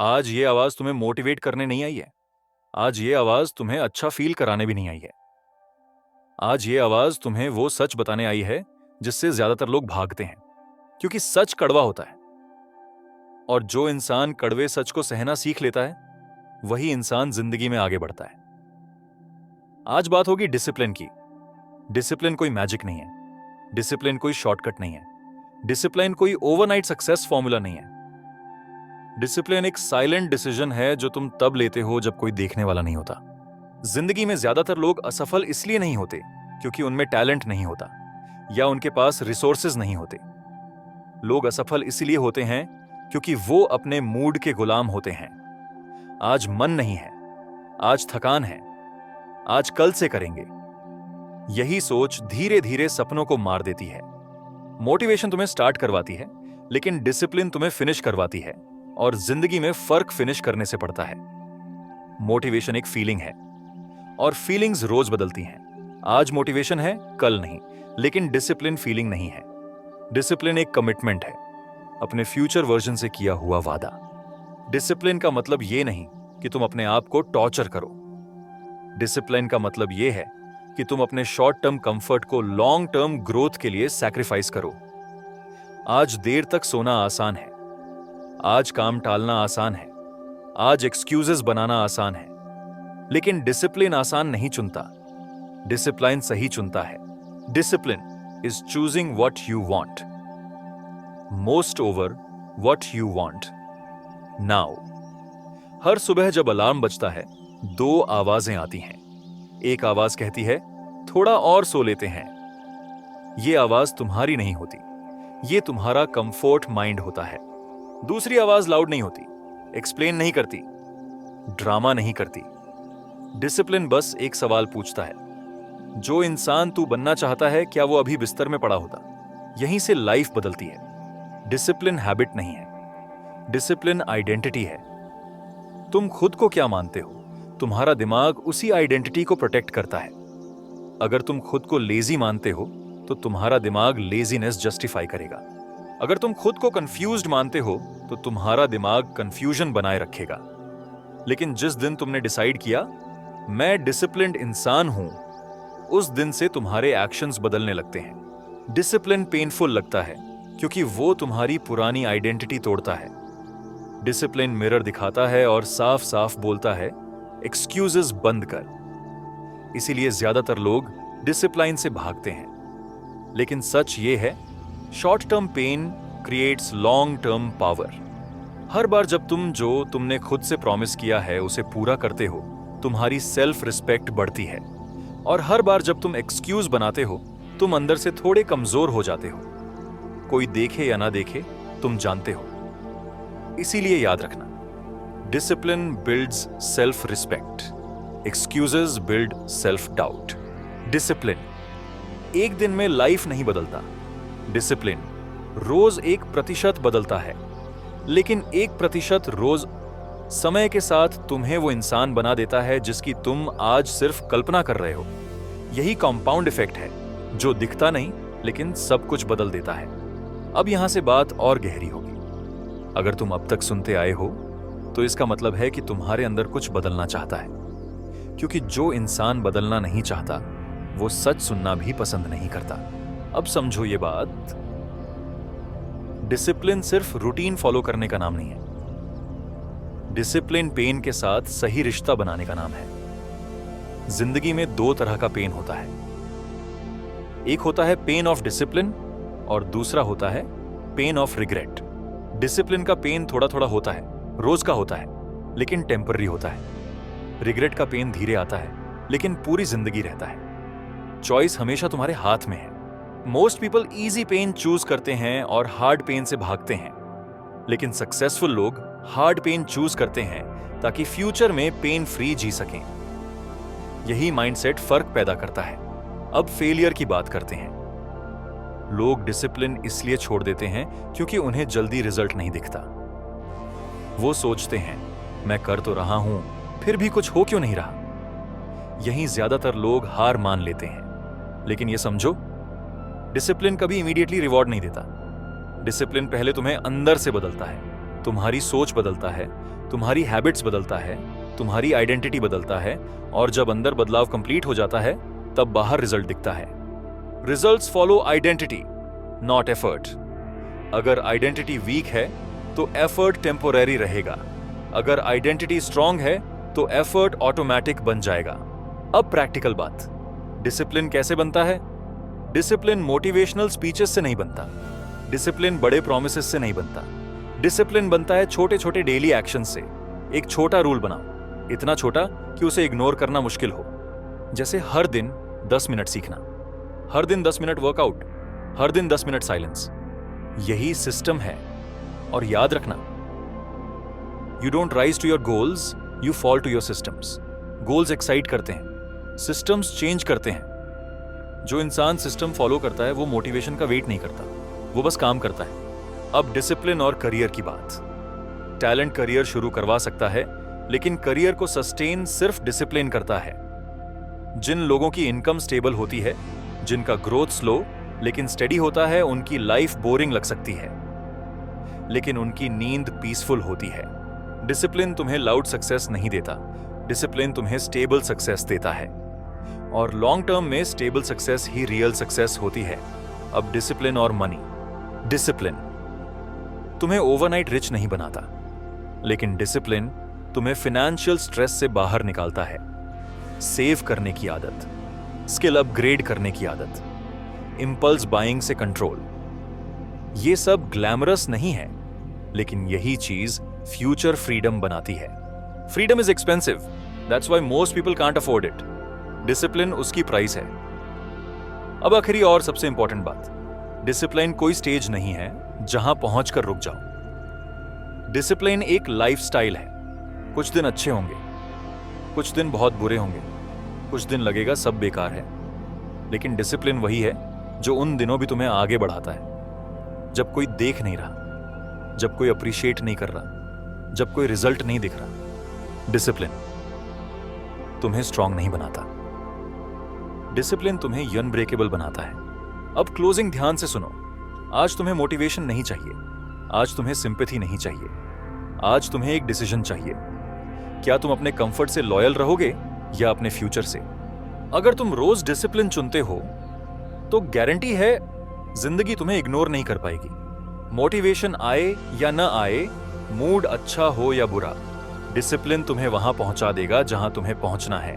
आज ये आवाज तुम्हें मोटिवेट करने नहीं आई है। आज ये आवाज तुम्हें अच्छा फील कराने भी नहीं आई है। आज ये आवाज तुम्हें वो सच बताने आई है जिससे ज्यादातर लोग भागते हैं, क्योंकि सच कड़वा होता है। और जो इंसान कड़वे सच को सहना सीख लेता है, वही इंसान जिंदगी में आगे बढ़ता है। आज बात होगी डिसिप्लिन की। डिसिप्लिन कोई मैजिक नहीं है। डिसिप्लिन कोई शॉर्टकट नहीं है। डिसिप्लिन कोई ओवरनाइट सक्सेस फॉर्मूला नहीं है। डिसिप्लिन एक साइलेंट डिसीजन है जो तुम तब लेते हो जब कोई देखने वाला नहीं होता। जिंदगी में ज्यादातर लोग असफल इसलिए नहीं होते क्योंकि उनमें टैलेंट नहीं होता या उनके पास रिसोर्सेज नहीं होते। लोग असफल इसलिए होते हैं क्योंकि वो अपने मूड के गुलाम होते हैं। आज मन नहीं है, आज थकान है, आज कल से करेंगे। यही सोच धीरे धीरे सपनों को मार देती है। मोटिवेशन तुम्हें स्टार्ट करवाती है, लेकिन डिसिप्लिन तुम्हें फिनिश करवाती है। और जिंदगी में फर्क फिनिश करने से पड़ता है। मोटिवेशन एक फीलिंग है और फीलिंग्स रोज बदलती हैं। आज मोटिवेशन है, कल नहीं। लेकिन डिसिप्लिन फीलिंग नहीं है। डिसिप्लिन एक कमिटमेंट है, अपने फ्यूचर वर्जन से किया हुआ वादा। डिसिप्लिन का मतलब यह नहीं कि तुम अपने आप को टॉर्चर करो। डिसिप्लिन का मतलब यह है कि तुम अपने शॉर्ट टर्म कंफर्ट को लॉन्ग टर्म ग्रोथ के लिए सैक्रिफाइस करो। आज देर तक सोना आसान है, आज काम टालना आसान है, आज एक्सक्यूजेस बनाना आसान है। लेकिन डिसिप्लिन आसान नहीं चुनता, डिसिप्लिन सही चुनता है। Discipline is choosing what you want most over what you want now. हर सुबह जब अलार्म बजता है, दो आवाजें आती हैं। एक आवाज कहती है थोड़ा और सो लेते हैं। यह आवाज तुम्हारी नहीं होती, यह तुम्हारा कंफर्ट माइंड होता है। दूसरी आवाज लाउड नहीं होती, एक्सप्लेन नहीं करती, ड्रामा नहीं करती। डिसिप्लिन बस एक सवाल पूछता है, जो इंसान तू बनना चाहता है, क्या वो अभी बिस्तर में पड़ा होता? यहीं से लाइफ बदलती है। डिसिप्लिन हैबिट नहीं है, डिसिप्लिन आइडेंटिटी है। तुम खुद को क्या मानते हो, तुम्हारा दिमाग उसी आइडेंटिटी को प्रोटेक्ट करता है। अगर तुम खुद को लेजी मानते हो तो तुम्हारा दिमाग लेजीनेस जस्टिफाई करेगा। अगर तुम खुद को कंफ्यूज्ड मानते हो तो तुम्हारा दिमाग कंफ्यूजन बनाए रखेगा। लेकिन जिस दिन तुमने डिसाइड किया मैं डिसिप्लिन्ड इंसान हूं, उस दिन से तुम्हारे एक्शंस बदलने लगते हैं। डिसिप्लिन पेनफुल लगता है क्योंकि वो तुम्हारी पुरानी आइडेंटिटी तोड़ता है। डिसिप्लिन मिरर दिखाता है और साफ साफ बोलता है एक्सक्यूजेस बंद कर। इसीलिए ज्यादातर लोग डिसिप्लिन से भागते हैं। लेकिन सच ये है, short term pain creates long term power. हर बार जब तुम जो तुमने खुद से प्रॉमिस किया है उसे पूरा करते हो, तुम्हारी सेल्फ रिस्पेक्ट बढ़ती है। और हर बार जब तुम एक्सक्यूज बनाते हो, तुम अंदर से थोड़े कमजोर हो जाते हो। कोई देखे या ना देखे, तुम जानते हो। इसीलिए याद रखना, discipline builds self respect, excuses build self doubt. Discipline एक दिन में लाइफ नहीं बदलता, डिसिप्लिन रोज 1% बदलता है। लेकिन 1% रोज समय के साथ तुम्हें वो इंसान बना देता है जिसकी तुम आज सिर्फ कल्पना कर रहे हो। यही कंपाउंड इफेक्ट है जो दिखता नहीं लेकिन सब कुछ बदल देता है। अब यहां से बात और गहरी होगी। अगर तुम अब तक सुनते आए हो तो इसका मतलब है कि तुम्हारे अंदर कुछ बदलना चाहता है, क्योंकि जो इंसान बदलना नहीं चाहता वो सच सुनना भी पसंद नहीं करता। अब समझो ये बात, डिसिप्लिन सिर्फ रूटीन फॉलो करने का नाम नहीं है। डिसिप्लिन पेन के साथ सही रिश्ता बनाने का नाम है। जिंदगी में दो तरह का पेन होता है, एक होता है पेन ऑफ डिसिप्लिन और दूसरा होता है पेन ऑफ रिग्रेट। डिसिप्लिन का पेन थोड़ा थोड़ा होता है, रोज का होता है, लेकिन टेम्पररी होता है। रिग्रेट का पेन धीरे आता है लेकिन पूरी जिंदगी रहता है। चॉइस हमेशा तुम्हारे हाथ में है। Most people easy pain choose करते हैं और हार्ड पेन से भागते हैं, लेकिन सक्सेसफुल लोग हार्ड पेन चूज करते हैं ताकि फ्यूचर में पेन फ्री जी सकें। यही माइंडसेट फर्क पैदा करता है। अब फेलियर की बात करते हैं। लोग डिसिप्लिन इसलिए छोड़ देते हैं क्योंकि उन्हें जल्दी रिजल्ट नहीं दिखता। वो सोचते हैं मैं कर तो रहा हूं, फिर भी कुछ हो क्यों नहीं रहा। यहीं ज्यादातर लोग हार मान लेते हैं। लेकिन यह समझो, डिसिप्लिन कभी इमीडिएटली रिवॉर्ड नहीं देता। डिसिप्लिन पहले तुम्हें अंदर से बदलता है। तुम्हारी सोच बदलता है, तुम्हारी हैबिट्स बदलता है, तुम्हारी आइडेंटिटी बदलता है, और जब अंदर बदलाव कंप्लीट हो जाता है तब बाहर रिजल्ट दिखता है। Results follow identity, not effort. अगर आइडेंटिटी वीक है तो एफर्ट टेम्पोररी रहेगा, अगर आइडेंटिटी स्ट्रांग है तो एफर्ट ऑटोमेटिक बन जाएगा। अब प्रैक्टिकल बात, डिसिप्लिन कैसे बनता है? डिसिप्लिन मोटिवेशनल स्पीचेस से नहीं बनता, डिसिप्लिन बड़े प्रोमिसेस से नहीं बनता। डिसिप्लिन बनता है छोटे छोटे डेली एक्शन से। एक छोटा रूल बनाओ, इतना छोटा कि उसे इग्नोर करना मुश्किल हो, जैसे हर दिन 10 मिनट सीखना, हर दिन 10 मिनट वर्कआउट, हर दिन 10 मिनट साइलेंस। यही सिस्टम है। और याद रखना, you don't rise to your goals, you fall to your systems. Goals excite करते हैं, सिस्टम्स चेंज करते हैं। जो इंसान सिस्टम फॉलो करता है वो मोटिवेशन का वेट नहीं करता, वो बस काम करता है। अब डिसिप्लिन और करियर की बात। टैलेंट करियर शुरू करवा सकता है, लेकिन करियर को सस्टेन सिर्फ डिसिप्लिन करता है। जिन लोगों की इनकम स्टेबल होती है, जिनका ग्रोथ स्लो लेकिन स्टेडी होता है, उनकी लाइफ बोरिंग लग सकती है, लेकिन उनकी नींद पीसफुल होती है। डिसिप्लिन तुम्हें लाउड सक्सेस नहीं देता, डिसिप्लिन तुम्हें स्टेबल सक्सेस देता है, और लॉन्ग टर्म में स्टेबल सक्सेस ही रियल सक्सेस होती है। अब डिसिप्लिन और मनी। डिसिप्लिन तुम्हें ओवरनाइट रिच नहीं बनाता, लेकिन डिसिप्लिन तुम्हें फाइनेंशियल स्ट्रेस से बाहर निकालता है। सेव करने की आदत, स्किल अपग्रेड करने की आदत, इंपल्स बाइंग से कंट्रोल, ये सब ग्लैमरस नहीं है, लेकिन यही चीज फ्यूचर फ्रीडम बनाती है। Freedom is expensive, that's why most people can't afford it. Discipline उसकी प्राइस है। अब आखिरी और सबसे इंपॉर्टेंट बात, डिसिप्लिन कोई स्टेज नहीं है जहां पहुंचकर रुक जाओ। डिसिप्लिन एक लाइफस्टाइल है। कुछ दिन अच्छे होंगे, कुछ दिन बहुत बुरे होंगे, कुछ दिन लगेगा सब बेकार है, लेकिन डिसिप्लिन वही है जो उन दिनों भी तुम्हें आगे बढ़ाता है, जब कोई देख नहीं रहा, जब कोई अप्रिशिएट नहीं कर रहा, जब कोई रिजल्ट नहीं दिख रहा। डिसिप्लिन तुम्हें स्ट्रांग नहीं बनाता, डिसिप्लिन तुम्हें अनब्रेकेबल बनाता है। अब क्लोजिंग ध्यान से सुनो। आज तुम्हें मोटिवेशन नहीं चाहिए, आज तुम्हें सिंपैथी नहीं चाहिए, आज तुम्हें एक डिसीजन चाहिए। क्या तुम अपने कंफर्ट से लॉयल रहोगे या अपने फ्यूचर से? अगर तुम रोज डिसिप्लिन चुनते हो तो गारंटी है जिंदगी तुम्हें इग्नोर नहीं कर पाएगी। मोटिवेशन आए या ना आए, मूड अच्छा हो या बुरा, डिसिप्लिन तुम्हें वहां पहुंचा देगा जहां तुम्हें पहुंचना है।